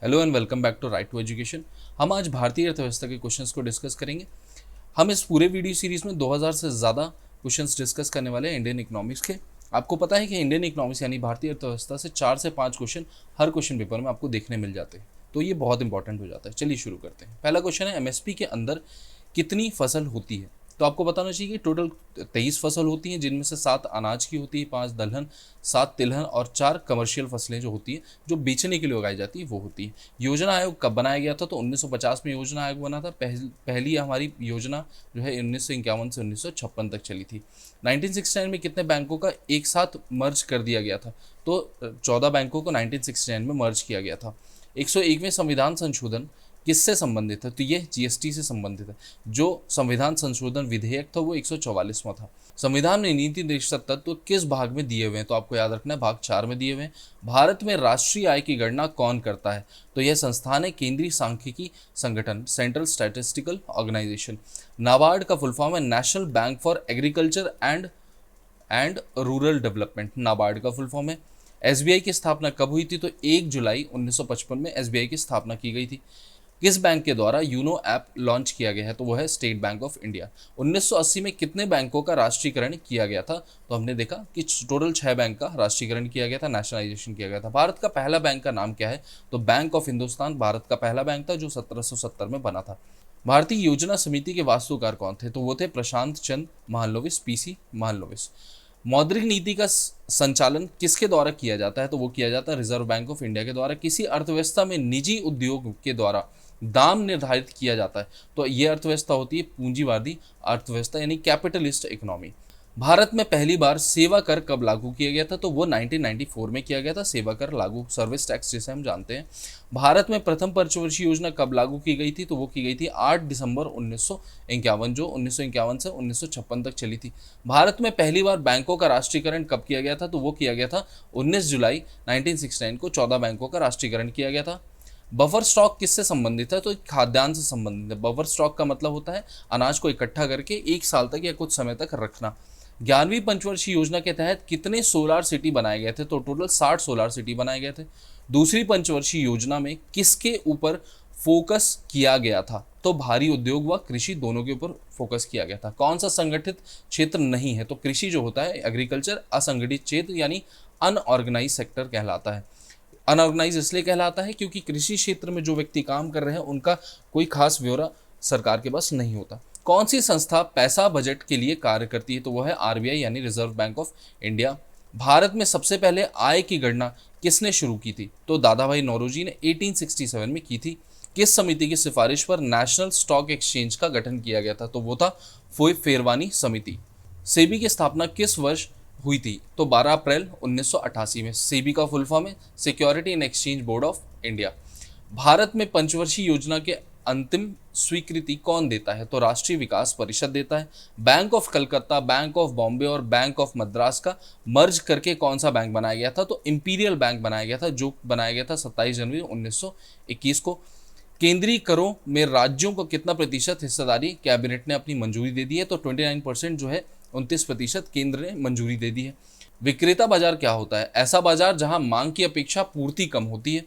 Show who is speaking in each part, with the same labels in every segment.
Speaker 1: Hello and welcome back to right to education. हम आज भारतीय अर्थव्यवस्था के क्वेश्चंस को डिस्कस करेंगे। हम इस पूरे वीडियो सीरीज में 2000 से ज़्यादा क्वेश्चंस डिस्कस करने वाले हैं इंडियन इकोनॉमिक्स के। आपको पता है कि इंडियन इकोनॉमिक्स यानी भारतीय अर्थव्यवस्था से 4 से 5 क्वेश्चन हर क्वेश्चन पेपर में आपको देखने मिल जाते हैं, तो ये बहुत इंपॉर्टेंट हो जाता है। चलिए शुरू करते हैं। पहला क्वेश्चन है, एमएसपी के अंदर कितनी फसल होती है? तो आपको बताना चाहिए कि टोटल 23 फसल होती हैं, जिनमें से 7 अनाज की होती है, 5 दलहन, 7 तिलहन और 4 कमर्शियल फसलें जो होती हैं, जो बेचने के लिए उगाई जाती है, वो होती है। योजना आयोग कब बनाया गया था? तो 1950 में योजना आयोग बना था। पहली हमारी योजना जो है 1951 से 1956 तक चली थी। 1969 में कितने बैंकों का एक साथ मर्ज कर दिया गया था? तो 14 बैंकों को 1969 में मर्ज किया गया था। 101वें संविधान संशोधन किससे संबंधित है? तो ये जीएसटी से संबंधित है। जो संविधान संशोधन विधेयक था वो 144वां था। संविधान में नीति निर्देशक तत्व किस भाग में दिए हुए हैं? तो आपको याद रखना है, भाग 4 में दिए हुए हैं। भारत में राष्ट्रीय आय की गणना कौन करता है? तो यह संस्थान है केंद्रीय सांख्यिकी संगठन, सेंट्रल स्टैटिस्टिकल ऑर्गेनाइजेशन। नाबार्ड का फुल फॉर्म है national bank for agriculture and rural development, NABARD का फुल फॉर्म है। एसबीआई की स्थापना कब हुई थी? तो 1 जुलाई 1955 में एसबीआई की स्थापना की गई थी। किस बैंक के द्वारा यूनो ऐप लॉन्च किया गया है? तो वो है स्टेट बैंक ऑफ इंडिया। 1980 में कितने बैंकों का राष्ट्रीयकरण किया गया था? तो हमने देखा कि टोटल 6 बैंक का राष्ट्रीयकरण किया गया था, नेशनलाइजेशन किया गया था। भारत का पहला बैंक का नाम क्या है? तो बैंक ऑफ हिंदुस्तान भारत का पहला बैंक था, जो 1770 में बना था। भारतीय योजना समिति के वास्तुकार कौन थे? तो वो थे प्रशांत चंद महालनोबिस, पीसी महालनोबिस। मौद्रिक नीति का संचालन किसके द्वारा किया जाता है? तो वो किया जाता है रिजर्व बैंक ऑफ इंडिया के द्वारा। किसी अर्थव्यवस्था में निजी उद्योग के द्वारा दाम निर्धारित किया जाता है, तो ये अर्थव्यवस्था होती है पूंजीवादी अर्थव्यवस्था यानी कैपिटलिस्ट इकोनॉमी। भारत में पहली बार सेवा कर कब लागू किया गया था? तो वो 1994 में किया गया था, सेवा कर लागू, सर्विस टैक्स जिसे हम जानते हैं। भारत में प्रथम पंचवर्षीय योजना कब लागू की गई थी? तो वो की गई थी 8 दिसंबर 1951, जो 1951 से 1956 तक चली थी। भारत में पहली बार बैंकों का राष्ट्रीयकरण कब किया गया था? तो वो किया गया था 19 जुलाई 1969 को 14 बैंकों का राष्ट्रीयकरण किया गया था। बफर स्टॉक किससे संबंधित है? तो खाद्यान्न से संबंधित है। बफर स्टॉक का मतलब होता है अनाज को इकट्ठा करके 1 साल तक या कुछ समय तक रखना। 11वीं पंचवर्षीय योजना के तहत कितने सोलार सिटी बनाए गए थे? तो टोटल 60 सोलार सिटी बनाए गए थे। दूसरी पंचवर्षीय योजना में किसके ऊपर फोकस किया गया था? तो भारी उद्योग व कृषि दोनों के ऊपर फोकस किया गया था। कौन सा संगठित क्षेत्र नहीं है? तो कृषि जो होता है, एग्रीकल्चर, असंगठित क्षेत्र यानी अनऑर्गेनाइज सेक्टर कहलाता है। अनऑर्गेनाइज इसलिए कहलाता है क्योंकि कृषि क्षेत्र में जो व्यक्ति काम कर रहे हैं उनका कोई खास ब्यौरा सरकार के पास नहीं होता। कौन सी संस्था पैसा बजट के लिए कार्य करती है? तो वह है आरबीआई यानी reserve bank of India. Bharat में सबसे पहले आय की गणना किसने शुरू की थी? तो दादाभाई नौरोजी ने 1867 में की थी। किस समिति की सिफारिश पर नेशनल स्टॉक एक्सचेंज का गठन किया गया था? तो वो था फोई फेरवानी समिति। सेबी की स्थापना किस वर्ष हुई थी? तो 12 अप्रैल 1988 में। सेबी का फुल फॉर्म है security and exchange board of India. Bharat में पंचवर्षीय योजना के अंतिम स्वीकृति कौन देता है? तो राष्ट्रीय विकास परिषद देता है। Bank of Calcutta, bank of Bombay और बैंक ऑफ मद्रास का मर्ज करके कौन सा बैंक बनाया गया था? तो इंपीरियल बैंक बनाया गया था, जो बनाया गया था 27 जनवरी 1921 को। केंद्रीय करों में राज्यों को कितना प्रतिशत हिस्सेदारी कैबिनेट ने अपनी मंजूरी दे दी है? तो 29% जो है, 29% केंद्र ने मंजूरी दे दी है। विक्रेता बाजार क्या होता है? ऐसा बाजार जहां मांग की अपेक्षा पूर्ति कम होती है।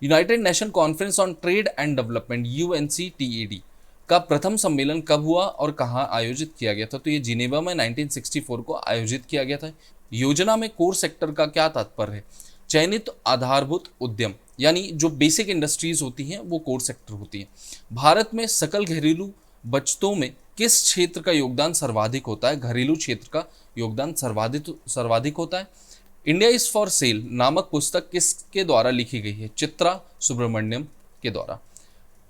Speaker 1: United nation conference on trade and development UNCTAD का प्रथम सम्मेलन कब हुआ और कहां आयोजित किया गया था? तो ये जिनेवा में 1964 को आयोजित किया गया था। योजना में कोर सेक्टर का क्या तात्पर्य है? चयनित आधारभूत उद्यम यानी जो बेसिक इंडस्ट्रीज होती हैं वो कोर सेक्टर होती हैं। भारत में सकल घरेलू बचतों में किस क्षेत्र का योगदान सर्वाधिक होता है? घरेलू क्षेत्र का योगदान सर्वाधिक होता है। इंडिया इज फॉर सेल नामक पुस्तक किसके द्वारा लिखी गई है? चित्रा सुब्रमण्यम के द्वारा।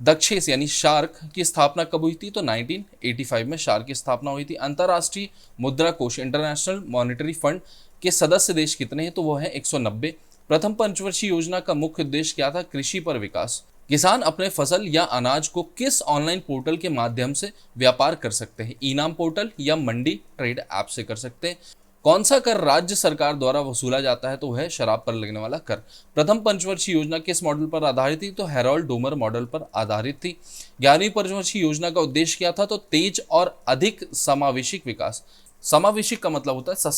Speaker 1: दक्षेस यानी शार्क की स्थापना कब हुई थी? तो 1985 में शार्क की स्थापना हुई थी। अंतर्राष्ट्रीय मुद्रा कोष इंटरनेशनल मॉनेटरी फंड के सदस्य देश कितने हैं? तो वो है 190। प्रथम पंचवर्षीय योजना का मुख्य उद्देश्य क्या था? कृषि पर विकास। किसान अपने फसल या अनाज को किस ऑनलाइन पोर्टल के माध्यम से व्यापार कर सकते हैं? इनाम पोर्टल या मंडी ट्रेड ऐप से कर सकते हैं। कौन सा कर राज्य सरकार द्वारा वसूला जाता है? तो वह शराब पर लगने वाला कर। प्रथम पंचवर्षीय योजना किस मॉडल पर आधारित थी? तो हेरोल्ड डोमर मॉडल पर आधारित थी। 11वीं पंचवर्षीय योजना का उद्देश्य क्या था? तो तेज और अधिक समावेशिक विकास। समावेशिक का मतलब होता है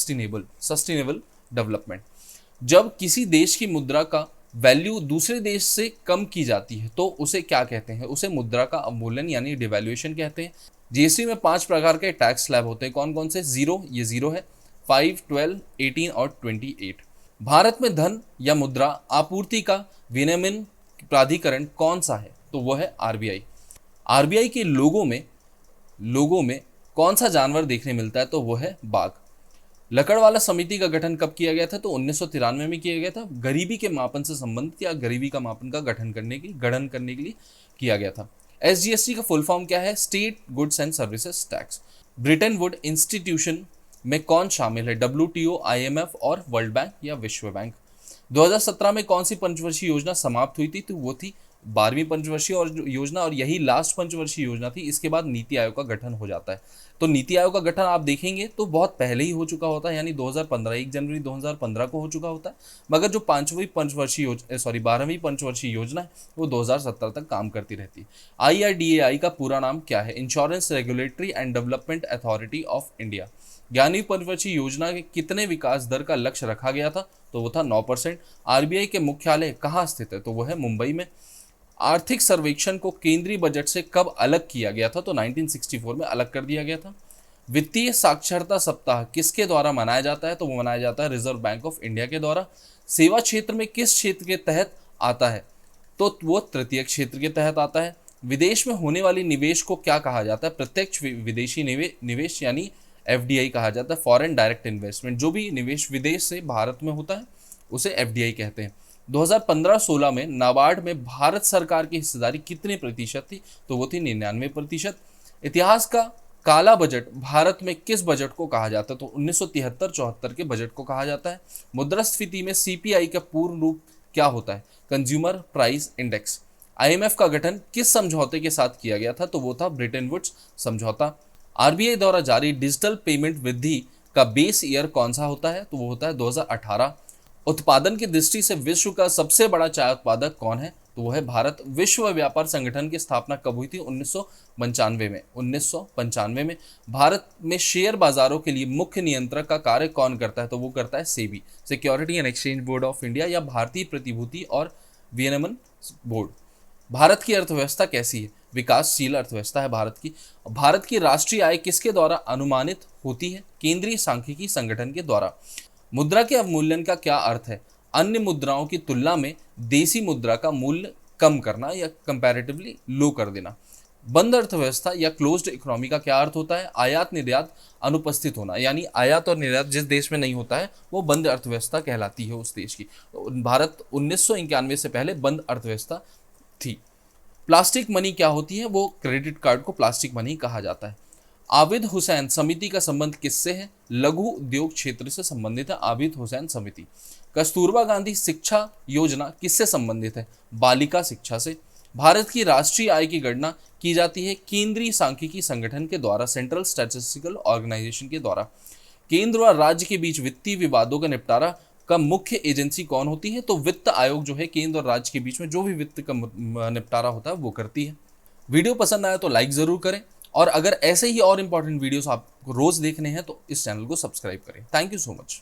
Speaker 1: सस्टेनेबल डेवलपमेंट। जब किसी देश की मुद्रा का वैल्यू दूसरे देश से कम की जाती है तो उसे क्या कहते हैं? उसे मुद्रा का अवमूल्यन यानी डिवैल्यूएशन कहते हैं। जीएसटी में 5 प्रकार के टैक्स स्लैब होते हैं। कौन कौन से? जीरो, ये जीरो है, 5, 12, 18 और 28। भारत में धन या मुद्रा आपूर्ति का विनियमन प्राधिकरण कौन सा है? तो वो है आरबीआई। आरबीआई के लोगों में कौन सा जानवर देखने मिलता है? तो वो है बाघ। लकड़वाला समिति का गठन कब किया गया था? तो 1993 में किया गया था। गरीबी के मापन से संबंधित या गरीबी का मापन का गठन करने के लिए किया गया था। एसजीएसटी का फुल फॉर्म क्या है? State goods and services tax. Britain would institution में कौन शामिल है? डब्ल्यूटीओ, आईएमएफ और वर्ल्ड बैंक या विश्व बैंक। 2017 में कौन सी पंचवर्षीय योजना समाप्त हुई थी? तो वो थी 12वीं पंचवर्षीय योजना, और यही लास्ट पंचवर्षीय योजना थी। इसके बाद नीति आयोग का गठन हो जाता है। तो नीति आयोग का गठन आप देखेंगे तो बहुत पहले ही हो चुका होता है, यानी 2015, 1 जनवरी 2015 को हो चुका होता है। मगर जो 12वीं पंचवर्षीय योजना है वो 2017 तक काम करती रहती है। IRDAI का पूरा नाम क्या है? Insurance regulatory and development authority of India. 11वीं पंचवर्षीय योजना के कितने विकास दर का लक्ष्य रखा गया था? तो वो था 9%। आरबीआई के मुख्यालय कहाँ स्थित है? तो वो है मुंबई में। आर्थिक सर्वेक्षण को केंद्रीय बजट से कब अलग किया गया था? तो 1964 में अलग कर दिया गया था। वित्तीय साक्षरता सप्ताह किसके द्वारा मनाया जाता है? तो वो मनाया जाता है रिजर्व बैंक ऑफ इंडिया के द्वारा। सेवा क्षेत्र में किस क्षेत्र के तहत आता है? तो वो तृतीय क्षेत्र के तहत आता है। विदेश में होने वाली निवेश को क्या कहा जाता है? प्रत्यक्ष विदेशी निवेश यानी एफडीआई कहा जाता है। फॉरेन डायरेक्ट इन्वेस्टमेंट, जो भी निवेश विदेश से भारत में होता है उसे एफडीआई कहते हैं। 2015-16 में नाबार्ड में भारत सरकार की हिस्सेदारी कितने प्रतिशत थी? तो वो थी 99%। इतिहास का काला बजट भारत में किस बजट को कहा जाता है? तो 1973-74 के बजट को कहा जाता है। मुद्रास्फीति में सीपीआई का पूर्ण रूप क्या होता है? Consumer price index. आईएमएफ का गठन किस समझौते के साथ किया गया था? तो वो था ब्रिटेन वुड्स समझौता। आरबीआई द्वारा जारी डिजिटल पेमेंट वृद्धि का बेस ईयर कौन सा होता है? तो वो होता है 2018। उत्पादन की दृष्टि से विश्व का सबसे बड़ा चाय उत्पादक कौन है? तो वो है भारत। विश्व व्यापार संगठन की स्थापना कब हुई थी? 1995 में। 1995 में। भारत में शेयर बाजारों के लिए मुख्य नियंत्रक का कार्य कौन करता है? तो वो करता है SEBI, security and exchange board of India, या भारतीय प्रतिभूति और विनियमन बोर्ड। भारत की अर्थव्यवस्था कैसी है? विकासशील अर्थव्यवस्था है भारत की। भारत की राष्ट्रीय आय किसके द्वारा अनुमानित होती है? केंद्रीय सांख्यिकी संगठन के द्वारा। मुद्रा के अवमूल्यन का क्या अर्थ है? अन्य मुद्राओं की तुलना में देसी मुद्रा का मूल्य कम करना या कंपैरेटिवली लो कर देना। बंद अर्थव्यवस्था या क्लोज्ड इकोनॉमी का क्या अर्थ होता है? आयात निर्यात अनुपस्थित होना, यानी आयात और निर्यात जिस देश में नहीं होता है वो बंद अर्थव्यवस्था कहलाती है उस देश की। तो भारत 1991 से पहले बंद अर्थव्यवस्था थी। प्लास्टिक मनी क्या होती है? वो क्रेडिट कार्ड को प्लास्टिक मनी कहा जाता है। आबिद हुसैन समिति का संबंध किससे है? लघु उद्योग क्षेत्र से संबंधित है आबिद हुसैन समिति। कस्तूरबा गांधी शिक्षा योजना किससे संबंधित है? बालिका शिक्षा से। भारत की राष्ट्रीय आय की गणना की जाती है केंद्रीय सांख्यिकी संगठन के द्वारा, सेंट्रल स्टैटिस्टिकल ऑर्गेनाइजेशन के द्वारा। केंद्र और राज्य के बीच वित्तीय विवादों का निपटारा का मुख्य एजेंसी कौन होती है? तो वित्त आयोग जो है केंद्र और राज्य के बीच में जो भी वित्त का निपटारा होता है वो करती है। वीडियो पसंद आया तो लाइक ज़रूर करें, और अगर ऐसे ही और इंपॉर्टेंट वीडियोस आपको रोज़ देखने हैं तो इस चैनल को सब्सक्राइब करें। Thank you so much.